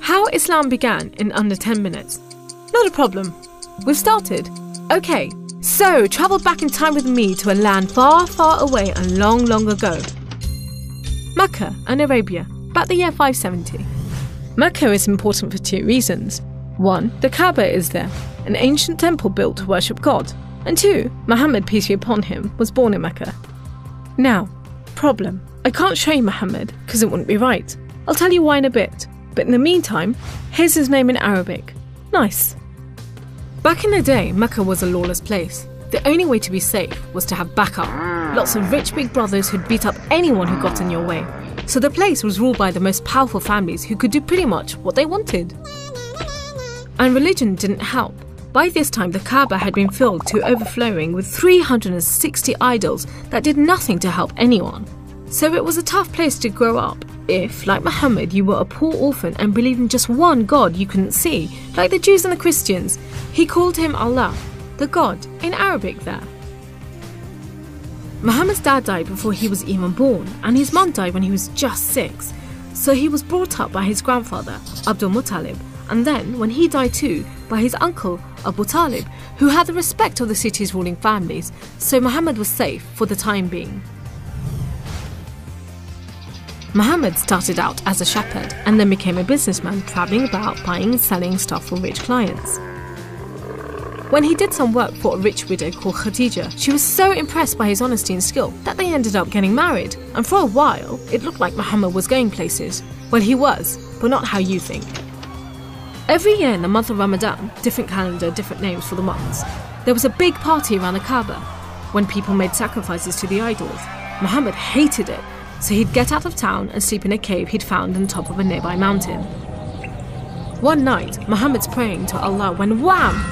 How Islam began in under 10 minutes. Not a problem. We've started. Okay, so travel back in time with me to a land far, far away and long, long ago. Mecca and Arabia, about the year 570. Mecca is important for 2 reasons. 1, the Kaaba is there, an ancient temple built to worship God. And 2, Muhammad, peace be upon him, was born in Mecca. Now, problem. I can't show you Muhammad because it wouldn't be right. I'll tell you why in a bit. But in the meantime, here's his name in Arabic. Nice. Back in the day, Mecca was a lawless place. The only way to be safe was to have backup. Lots of rich big brothers who'd beat up anyone who got in your way. So the place was ruled by the most powerful families who could do pretty much what they wanted. And religion didn't help. By this time, the Kaaba had been filled to overflowing with 360 idols that did nothing to help anyone. So it was a tough place to grow up if, like Muhammad, you were a poor orphan and believed in just one God you couldn't see, like the Jews and the Christians. He called him Allah, the God, in Arabic there. Muhammad's dad died before he was even born, and his mum died when he was just 6. So he was brought up by his grandfather, Abdul Muttalib, and then, when he died too, by his uncle, Abu Talib, who had the respect of the city's ruling families, so Muhammad was safe for the time being. Muhammad started out as a shepherd and then became a businessman travelling about buying and selling stuff for rich clients. When he did some work for a rich widow called Khadija, she was so impressed by his honesty and skill that they ended up getting married, and for a while it looked like Muhammad was going places. Well, he was, but not how you think. Every year in the month of Ramadan, different calendar, different names for the months, there was a big party around the Kaaba when people made sacrifices to the idols. Muhammad hated it, so he'd get out of town and sleep in a cave he'd found on top of a nearby mountain. One night, Muhammad's praying to Allah when wham!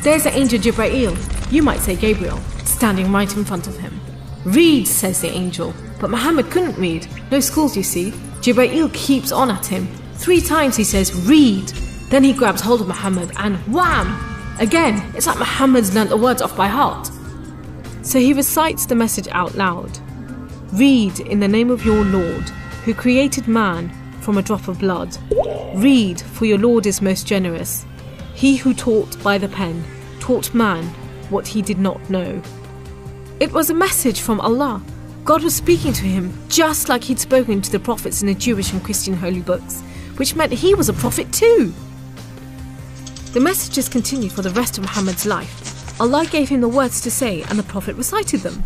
There's the angel Jibreel, you might say Gabriel, standing right in front of him. Read, says the angel, but Muhammad couldn't read. No schools, you see. Jibreel keeps on at him. 3 times he says, read. Then he grabs hold of Muhammad and wham! Again, it's like Muhammad's learnt the words off by heart. So he recites the message out loud. Read in the name of your Lord, who created man from a drop of blood. Read, for your Lord is most generous. He who taught by the pen, taught man what he did not know. It was a message from Allah. God was speaking to him just like he'd spoken to the prophets in the Jewish and Christian holy books, which meant he was a prophet too. The messages continued for the rest of Muhammad's life. Allah gave him the words to say and the Prophet recited them.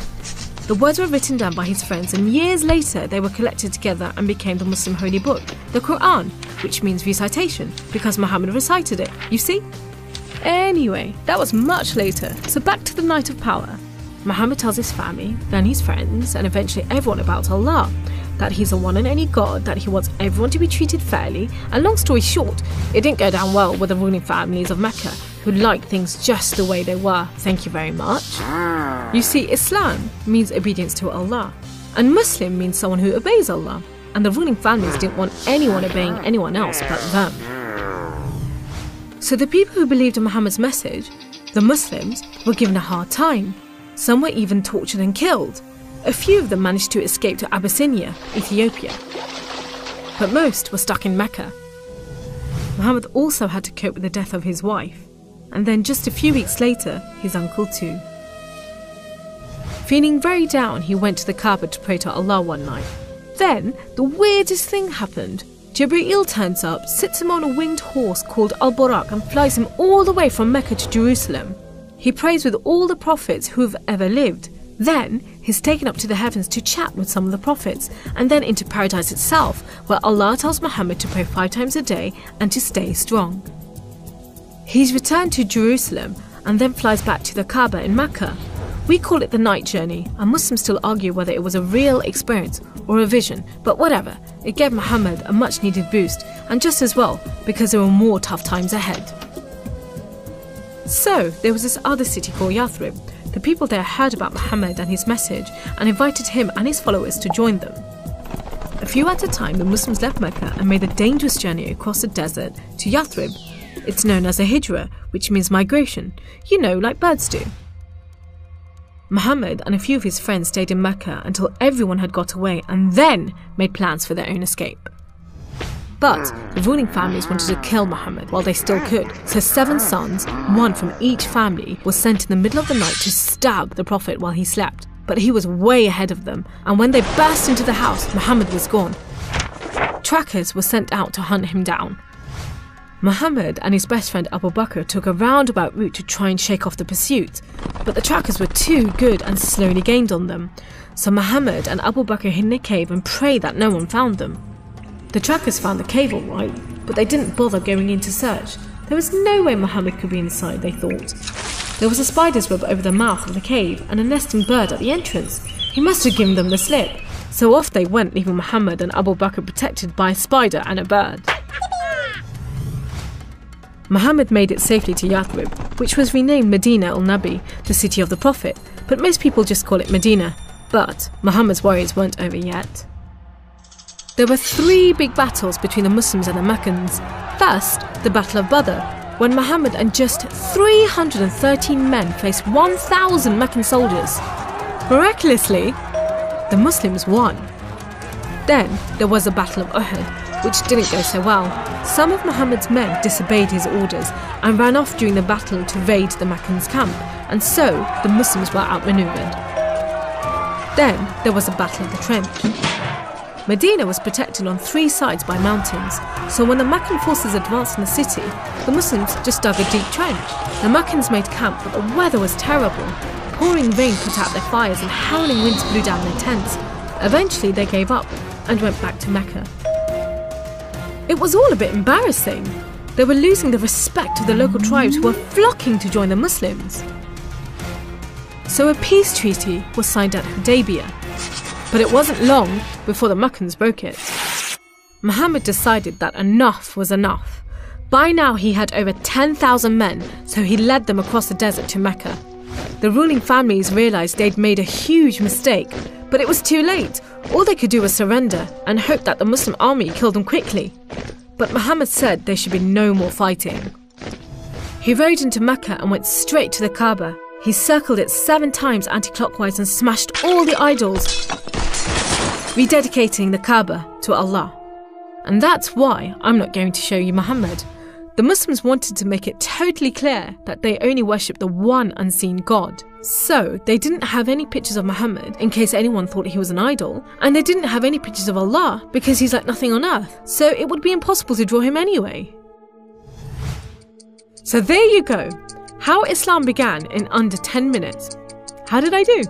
The words were written down by his friends, and years later they were collected together and became the Muslim holy book, the Quran, which means recitation, because Muhammad recited it, you see? Anyway, that was much later, so back to the night of power. Muhammad tells his family, then his friends, and eventually everyone about Allah, that he's the one and only God, that he wants everyone to be treated fairly, and long story short, it didn't go down well with the ruling families of Mecca, who liked things just the way they were, thank you very much. You see, Islam means obedience to Allah, and Muslim means someone who obeys Allah, and the ruling families didn't want anyone obeying anyone else but them. So the people who believed in Muhammad's message, the Muslims, were given a hard time. Some were even tortured and killed. A few of them managed to escape to Abyssinia, Ethiopia. But most were stuck in Mecca. Muhammad also had to cope with the death of his wife, and then just a few weeks later, his uncle too. Feeling very down, he went to the Kaaba to pray to Allah one night. Then, the weirdest thing happened. Jibreel turns up, sits him on a winged horse called Al-Buraq and flies him all the way from Mecca to Jerusalem. He prays with all the prophets who have ever lived. Then, he's taken up to the heavens to chat with some of the prophets, and then into paradise itself, where Allah tells Muhammad to pray 5 times a day and to stay strong. He's returned to Jerusalem and then flies back to the Kaaba in Mecca. We call it the night journey, and Muslims still argue whether it was a real experience or a vision, but whatever, it gave Muhammad a much needed boost, and just as well, because there were more tough times ahead. So, there was this other city called Yathrib. The people there heard about Muhammad and his message and invited him and his followers to join them. A few at a time, the Muslims left Mecca and made the dangerous journey across the desert to Yathrib. It's known as a hijra, which means migration, you know, like birds do. Muhammad and a few of his friends stayed in Mecca until everyone had got away and then made plans for their own escape. But the ruling families wanted to kill Muhammad while they still could, so 7 sons, one from each family, were sent in the middle of the night to stab the Prophet while he slept. But he was way ahead of them, and when they burst into the house, Muhammad was gone. Trackers were sent out to hunt him down. Muhammad and his best friend Abu Bakr took a roundabout route to try and shake off the pursuit, but the trackers were too good and slowly gained on them. So Muhammad and Abu Bakr hid in a cave and prayed that no one found them. The trackers found the cave all right, but they didn't bother going in to search. There was no way Muhammad could be inside, they thought. There was a spider's web over the mouth of the cave and a nesting bird at the entrance. He must have given them the slip. So off they went, leaving Muhammad and Abu Bakr protected by a spider and a bird. Muhammad made it safely to Yathrib, which was renamed Medina al-Nabi, the city of the Prophet, but most people just call it Medina. But Muhammad's worries weren't over yet. There were 3 big battles between the Muslims and the Meccans. First, the Battle of Badr, when Muhammad and just 313 men faced 1,000 Meccan soldiers. Miraculously, the Muslims won. Then there was the Battle of Uhud, which didn't go so well. Some of Muhammad's men disobeyed his orders and ran off during the battle to raid the Meccans' camp, and so the Muslims were outmaneuvered. Then there was the Battle of the Trench. Medina was protected on 3 sides by mountains, so when the Meccan forces advanced in the city, the Muslims just dug a deep trench. The Meccans made camp, but the weather was terrible. Pouring rain put out their fires and howling winds blew down their tents. Eventually they gave up and went back to Mecca. It was all a bit embarrassing. They were losing the respect of the local tribes who were flocking to join the Muslims. So a peace treaty was signed at Hudaybiyah. But it wasn't long before the Meccans broke it. Muhammad decided that enough was enough. By now he had over 10,000 men, so he led them across the desert to Mecca. The ruling families realised they'd made a huge mistake, but it was too late. All they could do was surrender and hope that the Muslim army killed them quickly. But Muhammad said there should be no more fighting. He rode into Mecca and went straight to the Kaaba. He circled it 7 times anti-clockwise and smashed all the idols, rededicating the Kaaba to Allah. And that's why I'm not going to show you Muhammad. The Muslims wanted to make it totally clear that they only worship the one unseen God. So they didn't have any pictures of Muhammad in case anyone thought he was an idol, and they didn't have any pictures of Allah because he's like nothing on earth, so it would be impossible to draw him anyway. So there you go, how Islam began in under 10 minutes. How did I do?